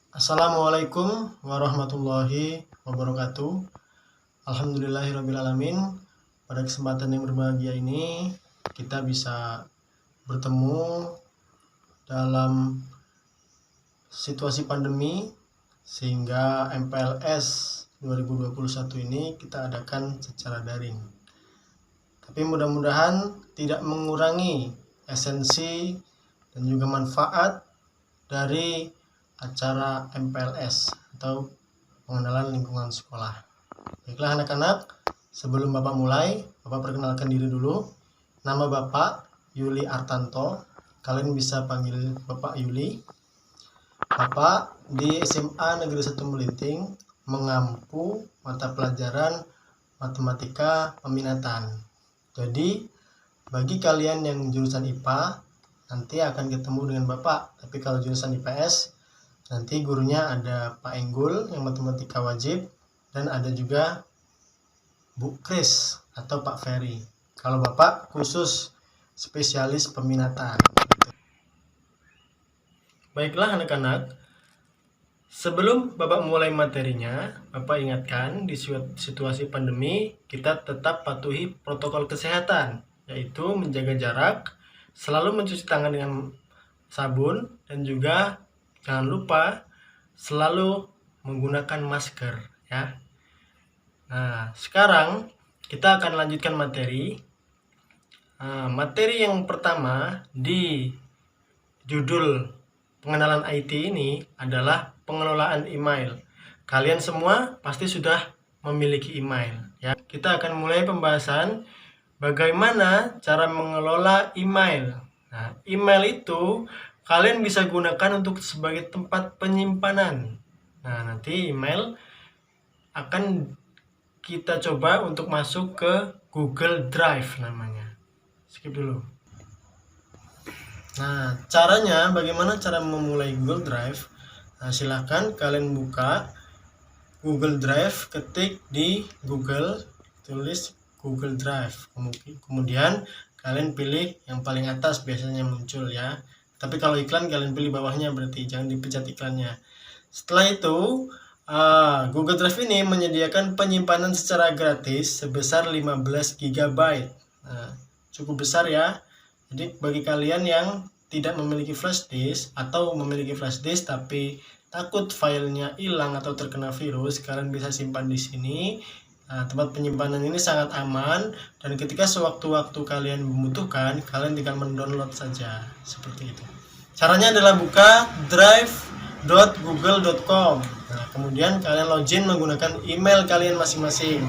Assalamualaikum warahmatullahi wabarakatuh. Alhamdulillahirrabbilalamin. Pada kesempatan yang berbahagia ini kita bisa bertemu dalam situasi pandemi, sehingga MPLS 2021 ini kita adakan secara daring. Tapi mudah-mudahan tidak mengurangi esensi dan juga manfaat dari acara MPLS atau pengenalan lingkungan sekolah. Baiklah anak-anak, sebelum Bapak mulai, Bapak perkenalkan diri dulu. Nama Bapak Yuli Artanto. Kalian bisa panggil Bapak Yuli. Bapak di SMA Negeri 1 Melinting mengampu mata pelajaran matematika peminatan. Jadi bagi kalian yang jurusan IPA nanti akan ketemu dengan Bapak. Tapi kalau jurusan IPS nanti gurunya ada Pak Enggul yang matematika wajib, dan ada juga Bu Kris atau Pak Ferry. Kalau Bapak khusus spesialis peminatan. Baiklah anak-anak, sebelum Bapak mulai materinya, Bapak ingatkan di situasi pandemi kita tetap patuhi protokol kesehatan, yaitu menjaga jarak, selalu mencuci tangan dengan sabun, dan juga jangan lupa selalu menggunakan masker ya. Nah, sekarang kita akan lanjutkan materi. Materi yang pertama di judul pengenalan IT ini adalah pengelolaan email. Kalian semua pasti sudah memiliki email ya. Kita akan mulai pembahasan bagaimana cara mengelola email. Nah, email itu kalian bisa gunakan untuk sebagai tempat penyimpanan. Nah, nanti email akan kita coba untuk masuk ke Google Drive namanya. Skip dulu. Nah, caranya bagaimana cara memulai Google Drive? Nah, silakan kalian buka Google Drive, ketik di Google, tulis Google Drive. Kemudian kalian pilih yang paling atas, biasanya muncul ya. Tapi kalau iklan kalian pilih bawahnya, berarti jangan dipencet iklannya. Setelah itu Google Drive ini menyediakan penyimpanan secara gratis sebesar 15 GB. Nah, cukup besar ya. Jadi bagi kalian yang tidak memiliki flash disk atau memiliki flash disk tapi takut filenya hilang atau terkena virus, kalian bisa simpan di sini. Nah, tempat penyimpanan ini sangat aman, dan ketika sewaktu-waktu kalian membutuhkan, kalian tinggal mendownload saja, seperti itu. Caranya adalah buka drive.google.com. Nah, kemudian kalian login menggunakan email kalian masing-masing.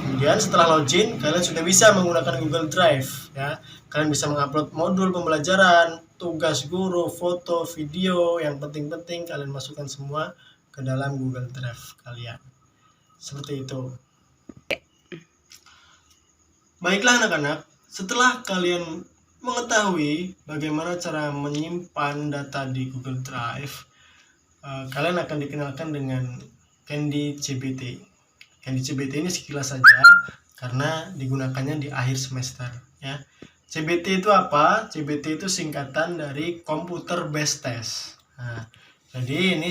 Kemudian setelah login, kalian sudah bisa menggunakan Google Drive ya. Kalian bisa mengupload modul pembelajaran, tugas guru, foto, video, yang penting-penting kalian masukkan semua ke dalam Google Drive kalian. Seperti itu. Baiklah anak-anak, setelah kalian mengetahui bagaimana cara menyimpan data di Google Drive, kalian akan dikenalkan dengan Candy CBT. Candy CBT ini sekilas saja karena digunakannya di akhir semester ya. CBT itu apa? CBT itu singkatan dari Computer Based Test. Nah, jadi ini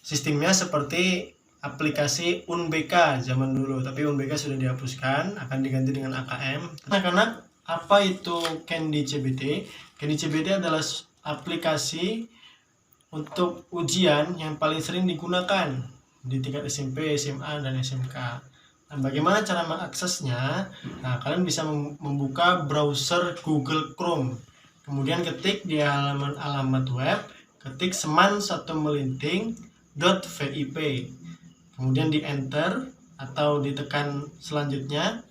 sistemnya seperti aplikasi UNBK zaman dulu, tapi UNBK sudah dihapuskan, akan diganti dengan AKM. Anak-anak, apa itu Candy CBT? Candy CBT adalah aplikasi untuk ujian yang paling sering digunakan di tingkat SMP, SMA, dan SMK. Nah, bagaimana cara mengaksesnya? Nah, kalian bisa membuka browser Google Chrome. Kemudian ketik di alamat web, ketik seman1melinting.vip. Kemudian di enter atau ditekan selanjutnya.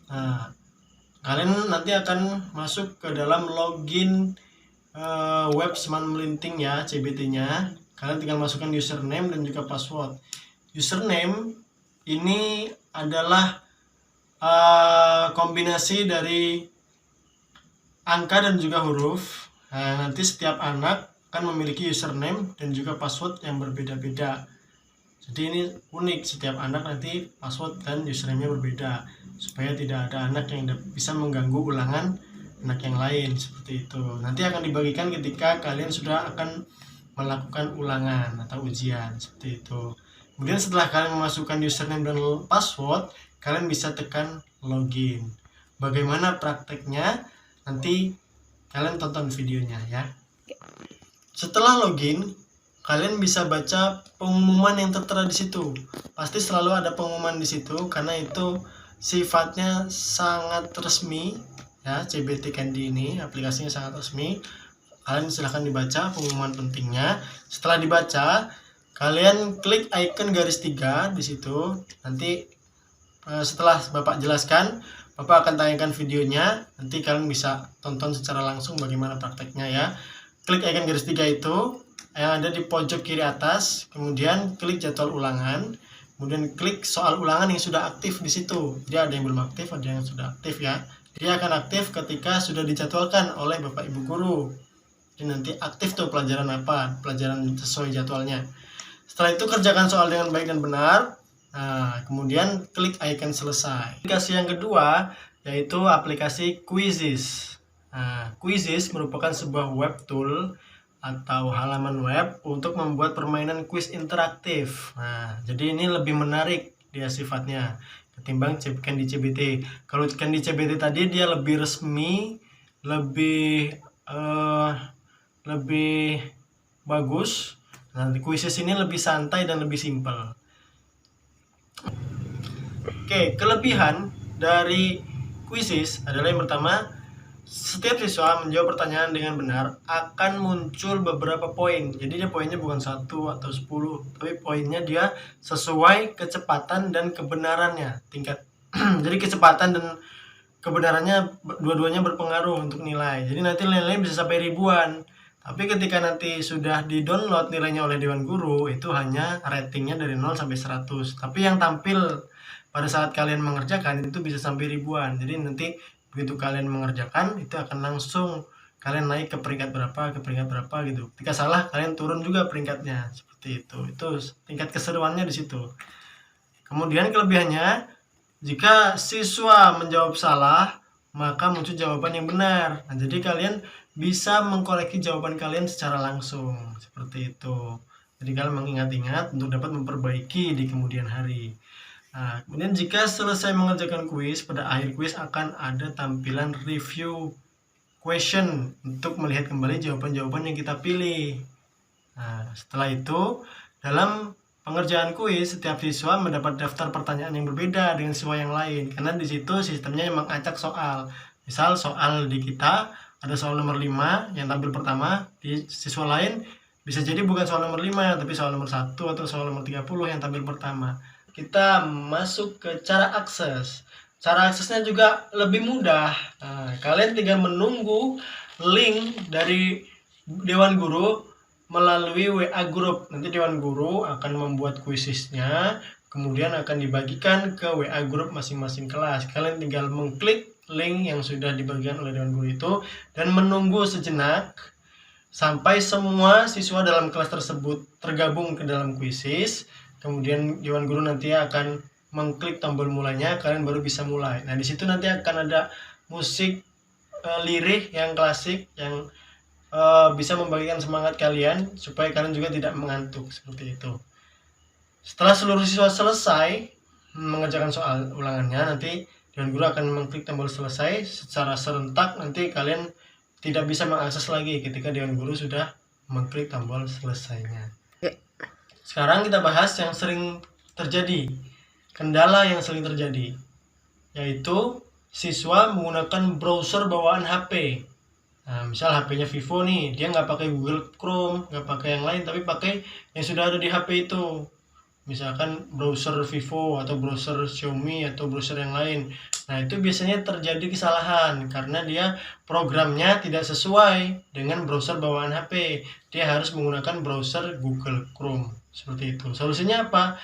Nah, kalian nanti akan masuk ke dalam login web Seman Melinting ya, CBT-nya. Kalian tinggal masukkan username dan juga password. Username ini adalah kombinasi dari angka dan juga huruf. Nah, nanti setiap anak akan memiliki username dan juga password yang berbeda-beda. Jadi ini unik, setiap anak nanti password dan username-nya berbeda, supaya tidak ada anak yang bisa mengganggu ulangan anak yang lain, seperti itu. Nanti akan dibagikan ketika kalian sudah akan melakukan ulangan atau ujian seperti itu. Kemudian setelah kalian memasukkan username dan password, kalian bisa tekan login. Bagaimana prakteknya? Nanti kalian tonton videonya ya. Setelah login, kalian bisa baca pengumuman yang tertera di situ. Pasti selalu ada pengumuman di situ karena itu sifatnya sangat resmi ya. CBT Candy ini aplikasinya sangat resmi. Kalian silahkan dibaca pengumuman pentingnya. Setelah dibaca, kalian klik icon garis 3 di situ. Nanti setelah Bapak jelaskan, Bapak akan tanyakan videonya. Nanti kalian bisa tonton secara langsung bagaimana prakteknya ya. Klik icon garis 3 itu yang ada di pojok kiri atas, kemudian klik jadwal ulangan, kemudian klik soal ulangan yang sudah aktif di situ. Jadi ada yang belum aktif, ada yang sudah aktif ya. Dia akan aktif ketika sudah dijadwalkan oleh Bapak Ibu guru. Jadi nanti aktif tuh pelajaran apa, pelajaran sesuai jadwalnya. Setelah itu kerjakan soal dengan baik dan benar. Nah, kemudian klik icon selesai. Aplikasi yang kedua yaitu aplikasi Quizizz. Nah, Quizizz merupakan sebuah web tool atau halaman web untuk membuat permainan kuis interaktif. Nah, jadi ini lebih menarik dia sifatnya ketimbang Candy CBT. Kalau Candy CBT tadi dia lebih resmi, lebih bagus. Nah, Quizizz ini lebih santai dan lebih simpel. Oke, kelebihan dari Quizizz adalah yang pertama, setiap siswa menjawab pertanyaan dengan benar akan muncul beberapa poin. Jadi dia poinnya bukan 1 atau 10, tapi poinnya dia sesuai kecepatan dan kebenarannya tingkat. Jadi kecepatan dan kebenarannya dua-duanya berpengaruh untuk nilai. Jadi nanti nilainya bisa sampai ribuan. Tapi ketika nanti sudah di-download nilainya oleh Dewan Guru, itu hanya ratingnya dari 0 sampai 100. Tapi yang tampil pada saat kalian mengerjakan itu bisa sampai ribuan. Jadi nanti begitu kalian mengerjakan itu akan langsung kalian naik ke peringkat berapa gitu. Ketika salah kalian turun juga peringkatnya seperti itu. Itu tingkat keseruannya di situ. Kemudian kelebihannya, jika siswa menjawab salah maka muncul jawaban yang benar. Nah, jadi kalian bisa mengkoreksi jawaban kalian secara langsung seperti itu. Jadi kalian mengingat-ingat untuk dapat memperbaiki di kemudian hari. Nah, kemudian jika selesai mengerjakan kuis, pada akhir kuis akan ada tampilan review question untuk melihat kembali jawaban-jawaban yang kita pilih. Nah, setelah itu, dalam pengerjaan kuis, setiap siswa mendapat daftar pertanyaan yang berbeda dengan siswa yang lain. Karena di situ sistemnya memang acak soal. Misal soal di kita, ada soal nomor 5 yang tampil pertama, di siswa lain bisa jadi bukan soal nomor 5, tapi soal nomor 1 atau soal nomor 30 yang tampil pertama. Kita masuk ke cara akses. Cara aksesnya juga lebih mudah. Nah, kalian tinggal menunggu link dari Dewan Guru melalui WA Group. Nanti Dewan Guru akan membuat kuisisnya, kemudian akan dibagikan ke WA Group masing-masing kelas. Kalian tinggal mengklik link yang sudah dibagikan oleh Dewan Guru itu dan menunggu sejenak sampai semua siswa dalam kelas tersebut tergabung ke dalam kuisis. Kemudian Dewan Guru nanti akan mengklik tombol mulainya, kalian baru bisa mulai. Nah, di situ nanti akan ada musik lirih yang klasik yang bisa membagikan semangat kalian supaya kalian juga tidak mengantuk seperti itu. Setelah seluruh siswa selesai mengerjakan soal ulangannya, nanti Dewan Guru akan mengklik tombol selesai secara serentak. Nanti kalian tidak bisa mengakses lagi ketika Dewan Guru sudah mengklik tombol selesainya. Sekarang kita bahas yang sering terjadi, kendala yang sering terjadi, yaitu siswa menggunakan browser bawaan HP. Nah, misal HP-nya Vivo nih, dia nggak pakai Google Chrome, nggak pakai yang lain, tapi pakai yang sudah ada di HP itu. Misalkan browser Vivo atau browser Xiaomi atau browser yang lain. Nah, itu biasanya terjadi kesalahan karena dia programnya tidak sesuai dengan browser bawaan HP. Dia harus menggunakan browser Google Chrome. Seperti itu. Solusinya apa?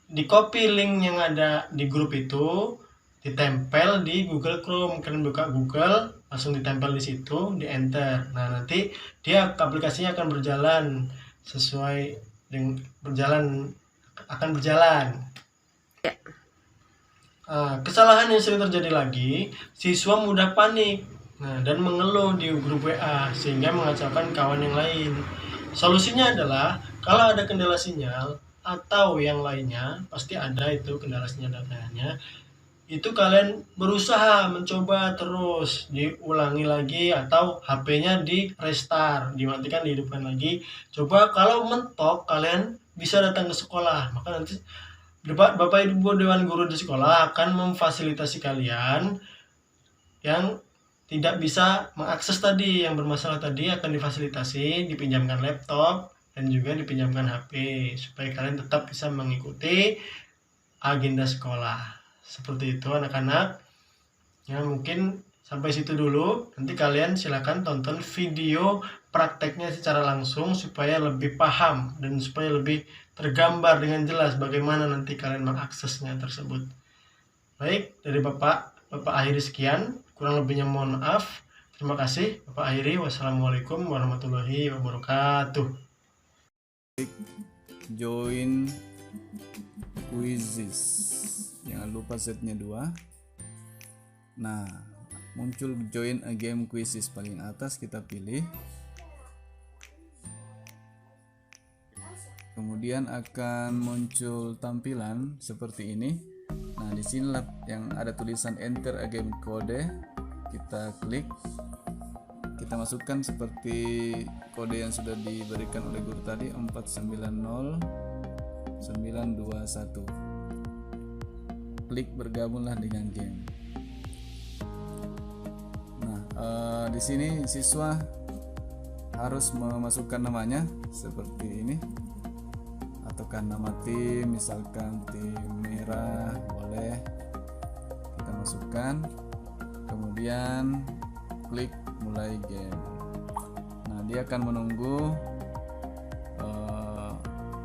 Di-copy link yang ada di grup itu, ditempel di Google Chrome. Kalian buka Google, langsung ditempel di situ, di-enter. Nah, nanti dia aplikasinya akan berjalan sesuai dengan akan berjalan. Kesalahan yang sering terjadi lagi, siswa mudah panik dan mengeluh di grup WA sehingga mengacaukan kawan yang lain. Solusinya adalah kalau ada kendala sinyal atau yang lainnya, pasti ada itu kendala sinyal dan lainnya, itu kalian berusaha mencoba terus, diulangi lagi atau HP-nya di restart, dimatikan, dihidupkan lagi. Coba kalau mentok kalian bisa datang ke sekolah, maka nanti Bapak Ibu Dewan Guru di sekolah akan memfasilitasi kalian yang tidak bisa mengakses tadi, yang bermasalah tadi akan difasilitasi, dipinjamkan laptop dan juga dipinjamkan HP supaya kalian tetap bisa mengikuti agenda sekolah. Seperti itu anak-anak. Ya, mungkin sampai situ dulu. Nanti kalian silakan tonton video prakteknya secara langsung supaya lebih paham dan supaya lebih tergambar dengan jelas bagaimana nanti kalian mengaksesnya tersebut. Baik, dari Bapak akhiri sekian. Kurang lebihnya mohon maaf. Terima kasih Bapak akhiri. Wassalamualaikum warahmatullahi wabarakatuh. Join quizzes, jangan lupa setnya 2. Nah, muncul join a game quizzes paling atas, kita pilih. Kemudian akan muncul tampilan seperti ini. Nah, di sinilah yang ada tulisan enter a game code. Kita klik, kita masukkan seperti kode yang sudah diberikan oleh guru tadi, 490921. Klik bergabunglah dengan game. Nah, di sini siswa harus memasukkan namanya seperti ini, ataukah nama tim, misalkan tim merah, boleh kita masukkan. Kemudian klik mulai game. Nah, dia akan menunggu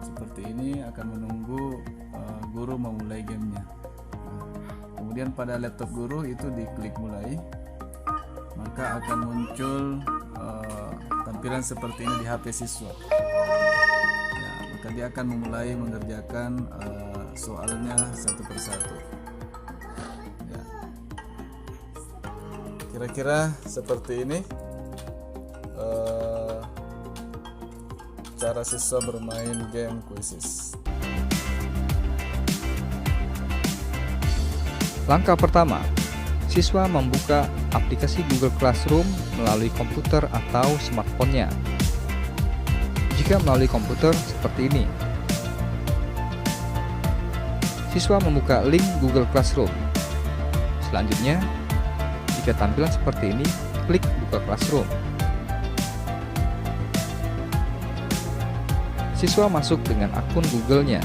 seperti ini, akan menunggu guru memulai gamenya. Nah, kemudian pada laptop guru itu diklik mulai, maka akan muncul tampilan seperti ini di HP siswa. Ya, maka dia akan memulai mengerjakan soalnya satu persatu. Ya. Kira-kira seperti ini cara siswa bermain game quizzes. Langkah pertama, siswa membuka aplikasi Google Classroom melalui komputer atau smartphone-nya. Jika melalui komputer, seperti ini. Siswa membuka link Google Classroom. Selanjutnya, jika tampilan seperti ini, klik buka Classroom. Siswa masuk dengan akun Google-nya.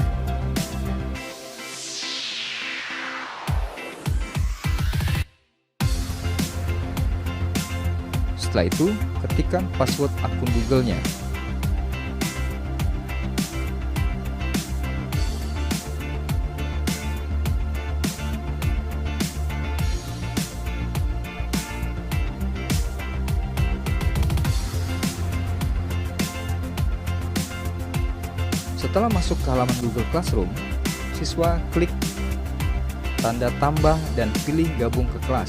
Setelah itu, ketikkan password akun Google-nya. Setelah masuk ke halaman Google Classroom, siswa klik tanda tambah dan pilih gabung ke kelas.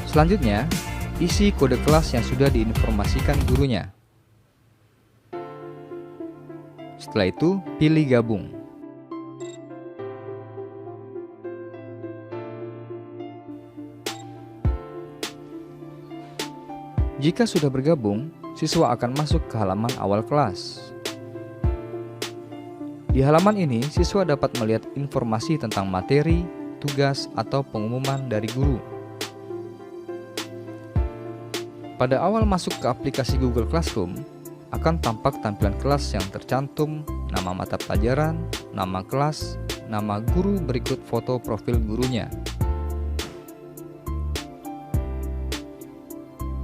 Selanjutnya, isi kode kelas yang sudah diinformasikan gurunya. Setelah itu, pilih gabung. Jika sudah bergabung, siswa akan masuk ke halaman awal kelas. Di halaman ini, siswa dapat melihat informasi tentang materi, tugas, atau pengumuman dari guru. Pada awal masuk ke aplikasi Google Classroom, akan tampak tampilan kelas yang tercantum nama mata pelajaran, nama kelas, nama guru berikut foto profil gurunya.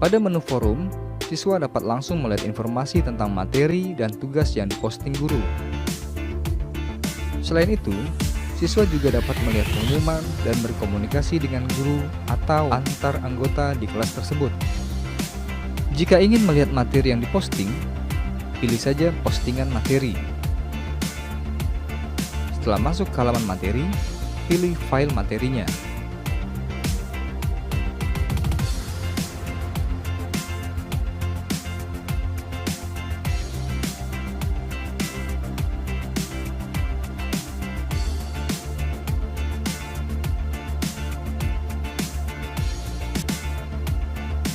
Pada menu forum, siswa dapat langsung melihat informasi tentang materi dan tugas yang diposting guru. Selain itu, siswa juga dapat melihat pengumuman dan berkomunikasi dengan guru atau antar anggota di kelas tersebut. Jika ingin melihat materi yang diposting, pilih saja postingan materi. Setelah masuk ke halaman materi, pilih file materinya.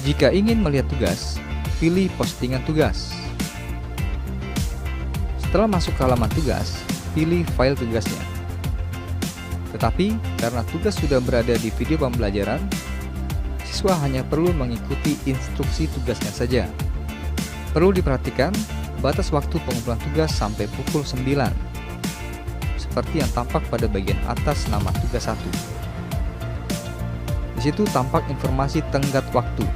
Jika ingin melihat tugas, pilih postingan tugas. Setelah masuk ke halaman tugas, pilih file tugasnya. Tetapi, karena tugas sudah berada di video pembelajaran, siswa hanya perlu mengikuti instruksi tugasnya saja. Perlu diperhatikan, batas waktu pengumpulan tugas sampai pukul 9, seperti yang tampak pada bagian atas nama tugas 1. Di situ tampak informasi tenggat waktu,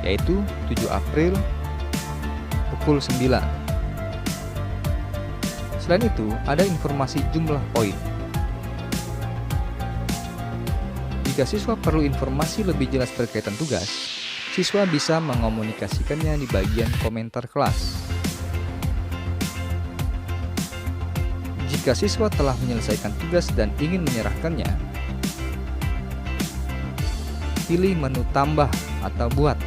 yaitu 7 April pukul 9. Selain itu, ada informasi jumlah poin. Jika siswa perlu informasi lebih jelas berkaitan tugas, siswa bisa mengomunikasikannya di bagian komentar kelas. Jika siswa telah menyelesaikan tugas dan ingin menyerahkannya, pilih menu tambah atau buat.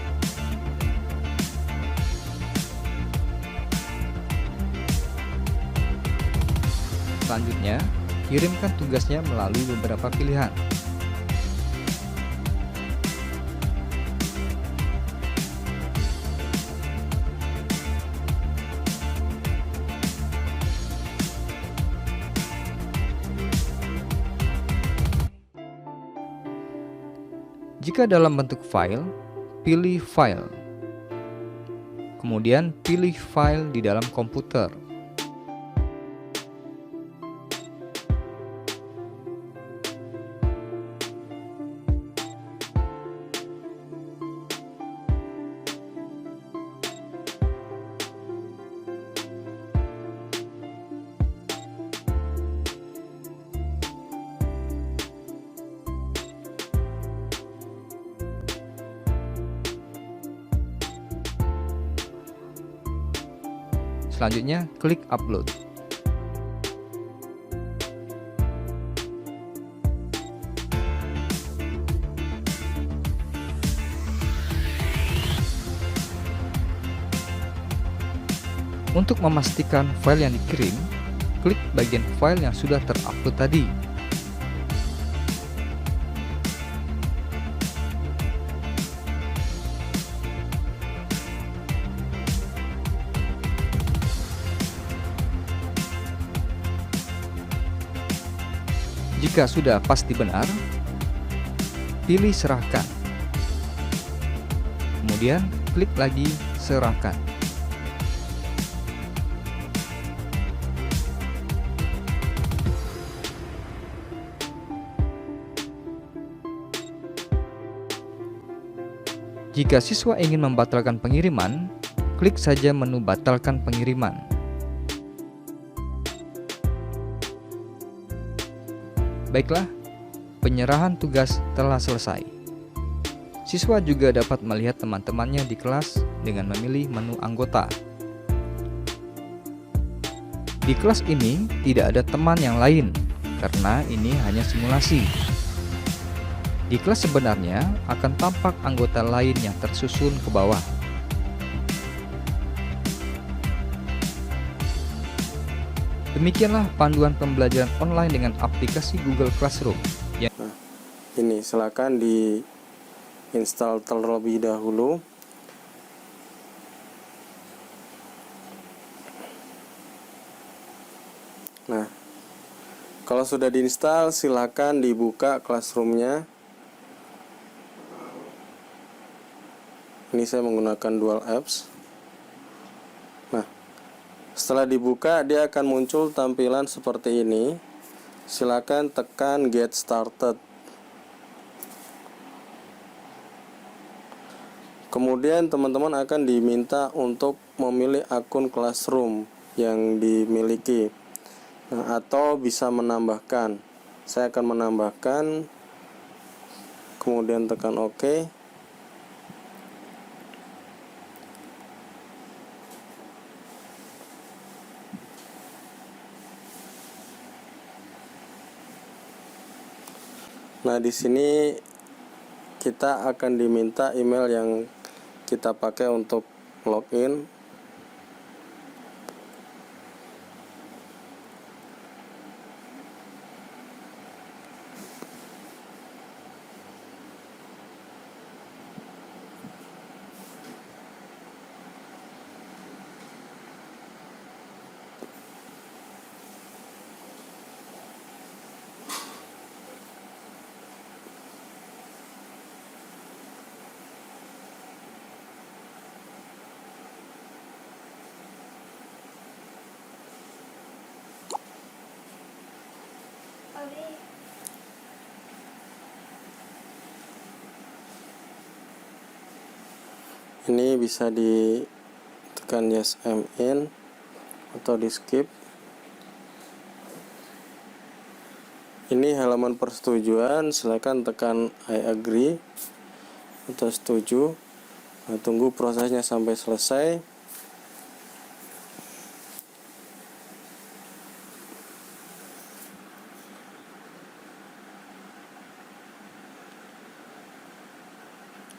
Selanjutnya, kirimkan tugasnya melalui beberapa pilihan. Jika dalam bentuk file, pilih File. Kemudian pilih file di dalam komputer. Selanjutnya, klik Upload. Untuk memastikan file yang dikirim, klik bagian file yang sudah terupload tadi. Jika sudah pasti benar, pilih serahkan. Kemudian klik lagi serahkan. Jika siswa ingin membatalkan pengiriman, klik saja menu batalkan pengiriman. Baiklah, penyerahan tugas telah selesai. Siswa juga dapat melihat teman-temannya di kelas dengan memilih menu anggota. Di kelas ini tidak ada teman yang lain, karena ini hanya simulasi. Di kelas sebenarnya akan tampak anggota lain yang tersusun ke bawah. Demikianlah panduan pembelajaran online dengan aplikasi Google Classroom. Nah, ini silakan di-install terlebih dahulu. Nah, kalau sudah diinstal, silakan dibuka Classroom-nya. Ini saya menggunakan dual apps. Nah, setelah dibuka, dia akan muncul tampilan seperti ini. Silakan tekan Get Started. Kemudian teman-teman akan diminta untuk memilih akun Classroom yang dimiliki. Nah, atau bisa menambahkan. Saya akan menambahkan. Kemudian tekan OK. Nah, di sini kita akan diminta email yang kita pakai untuk login. Ini bisa ditekan yes I'm in atau di skip. Ini halaman persetujuan, silakan tekan I agree atau setuju. Nah, tunggu prosesnya sampai selesai.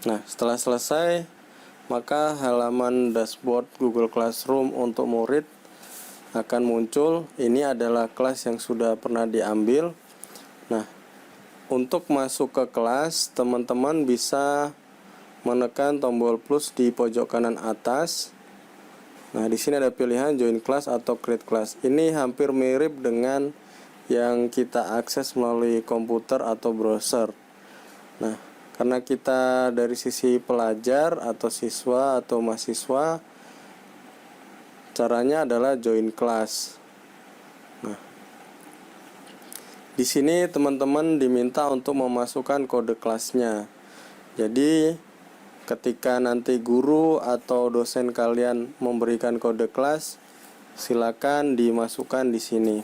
Nah, setelah selesai, maka halaman dashboard Google Classroom untuk murid akan muncul. Ini adalah kelas yang sudah pernah diambil. Nah, untuk masuk ke kelas, teman-teman bisa menekan tombol plus di pojok kanan atas. Nah, di sini ada pilihan join class atau create class. Ini hampir mirip dengan yang kita akses melalui komputer atau browser. Nah, karena kita dari sisi pelajar atau siswa atau mahasiswa, caranya adalah join class. Nah, di sini teman-teman diminta untuk memasukkan kode kelasnya. Jadi, ketika nanti guru atau dosen kalian memberikan kode kelas, silakan dimasukkan di sini.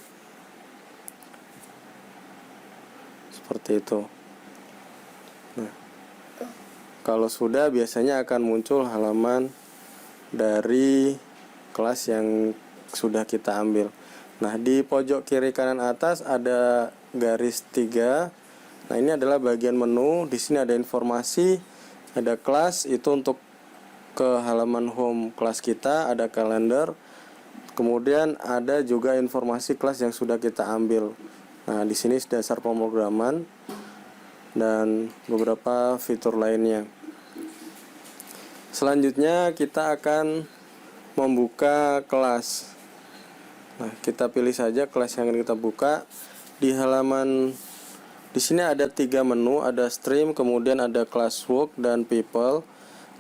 Seperti itu. Nah, kalau sudah, biasanya akan muncul halaman dari kelas yang sudah kita ambil. Nah, di pojok kiri kanan atas ada garis 3. Nah, ini adalah bagian menu. Di sini ada informasi, ada kelas, itu untuk ke halaman home kelas kita, ada kalender. Kemudian ada juga informasi kelas yang sudah kita ambil. Nah, di sini dasar pemrograman dan beberapa fitur lainnya. Selanjutnya kita akan membuka kelas. Nah, kita pilih saja kelas yang akan kita buka. Di halaman di sini ada 3 menu, ada stream, kemudian ada classwork dan people.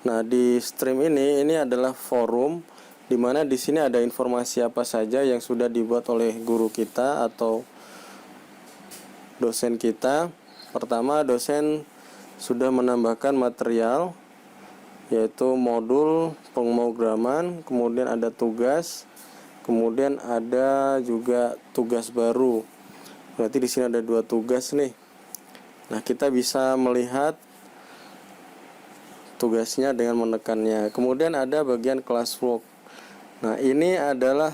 Nah, di stream ini adalah forum, di mana di sini ada informasi apa saja yang sudah dibuat oleh guru kita atau dosen kita. Pertama, dosen sudah menambahkan material, yaitu modul pemrograman, kemudian ada tugas, kemudian ada juga tugas baru. Berarti di sini ada 2 tugas nih. Nah, kita bisa melihat tugasnya dengan menekannya. Kemudian ada bagian classwork. Nah, ini adalah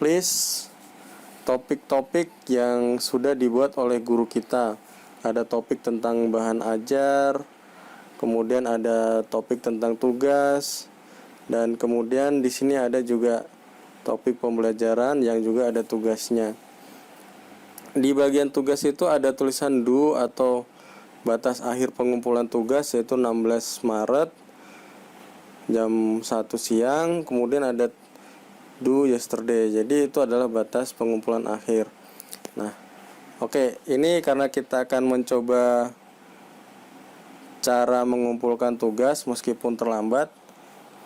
list topik-topik yang sudah dibuat oleh guru kita. Ada topik tentang bahan ajar, kemudian ada topik tentang tugas, dan kemudian di sini ada juga topik pembelajaran yang juga ada tugasnya. Di bagian tugas itu ada tulisan due atau batas akhir pengumpulan tugas, yaitu 16 Maret jam 1 siang. Kemudian ada due yesterday, jadi itu adalah batas pengumpulan akhir. Nah, oke, ini karena kita akan mencoba cara mengumpulkan tugas meskipun terlambat.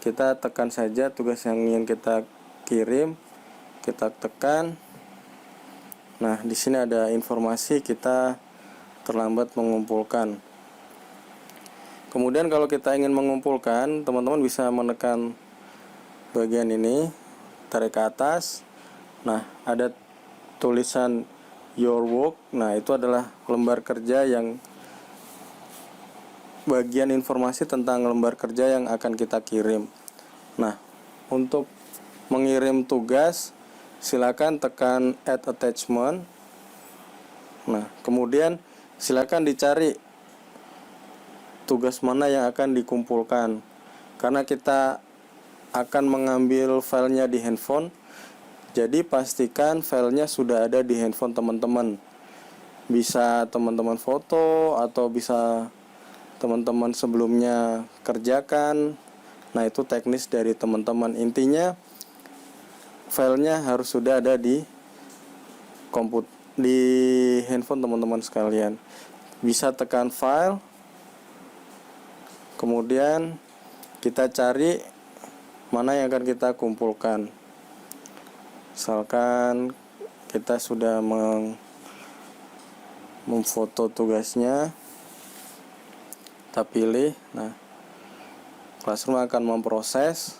Kita tekan saja tugas yang ingin kita kirim, kita tekan. Nah, di sini ada informasi kita terlambat mengumpulkan. Kemudian kalau kita ingin mengumpulkan, teman-teman bisa menekan bagian ini, tarik ke atas. Nah, ada tulisan your work. Nah, itu adalah lembar kerja yang bagian informasi tentang lembar kerja yang akan kita kirim. Nah, untuk mengirim tugas, silakan tekan add attachment. Nah, kemudian silakan dicari tugas mana yang akan dikumpulkan. Karena kita akan mengambil filenya di handphone, jadi pastikan filenya sudah ada di handphone teman-teman. Bisa teman-teman foto atau bisa teman-teman sebelumnya kerjakan. Nah, itu teknis dari teman-teman. Intinya filenya harus sudah ada di di handphone teman-teman sekalian. Bisa tekan file, kemudian kita cari mana yang akan kita kumpulkan. Misalkan kita sudah memfoto tugasnya, kita pilih. Nah, Classroom akan memproses.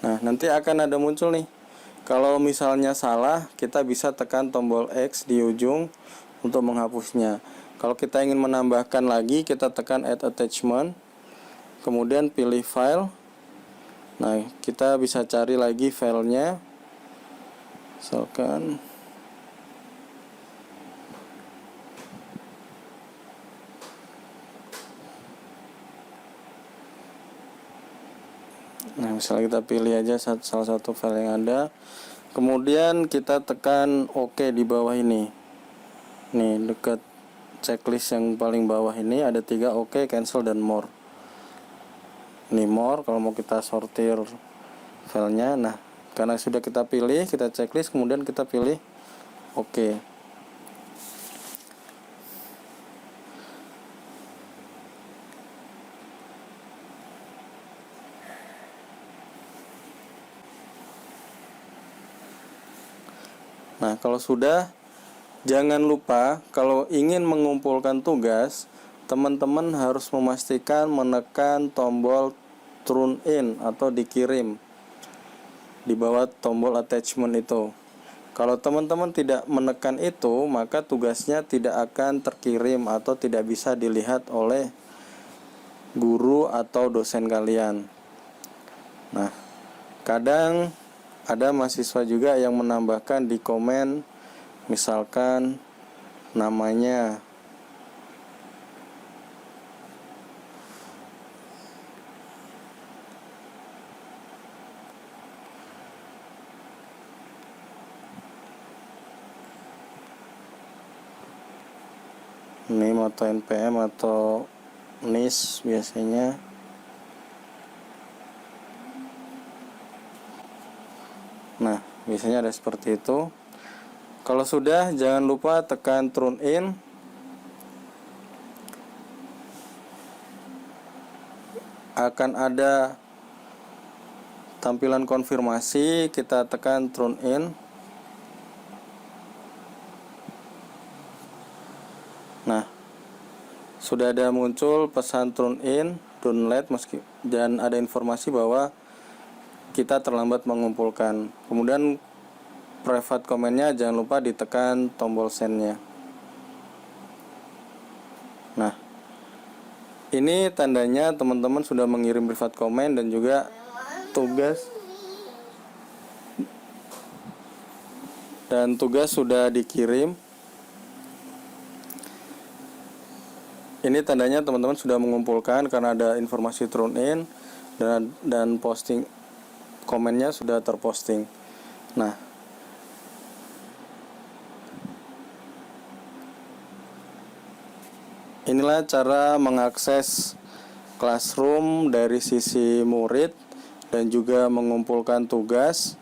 Nah, nanti akan ada muncul nih. Kalau misalnya salah, kita bisa tekan tombol X di ujung untuk menghapusnya. Kalau kita ingin menambahkan lagi, kita tekan Add Attachment, kemudian pilih File. Nah, kita bisa cari lagi filenya. Misalkan misalnya kita pilih aja salah satu file yang ada, kemudian kita tekan OK di bawah ini. Nih, dekat checklist yang paling bawah ini ada 3 OK, cancel, dan more. Ini more kalau mau kita sortir filenya. Nah, karena sudah kita pilih, kita checklist, kemudian kita pilih OK. Nah, kalau sudah, jangan lupa kalau ingin mengumpulkan tugas, teman-teman harus memastikan menekan tombol turn in atau dikirim di bawah tombol attachment itu. Kalau teman-teman tidak menekan itu, maka tugasnya tidak akan terkirim atau tidak bisa dilihat oleh guru atau dosen kalian. Nah, kadang ada mahasiswa juga yang menambahkan di komen, misalkan namanya NIM atau NPM atau NIS biasanya. Nah, biasanya ada seperti itu. Kalau sudah, jangan lupa tekan turn in. Akan ada tampilan konfirmasi, kita tekan turn in. Nah, sudah ada muncul pesan turn in, don't let, dan ada informasi bahwa kita terlambat mengumpulkan. Kemudian private comment-nya jangan lupa ditekan tombol send-nya. Nah, ini tandanya teman-teman sudah mengirim private comment dan juga tugas sudah dikirim. Ini tandanya teman-teman sudah mengumpulkan karena ada informasi turn in dan posting komennya sudah terposting. Nah, inilah cara mengakses Classroom dari sisi murid dan juga mengumpulkan tugas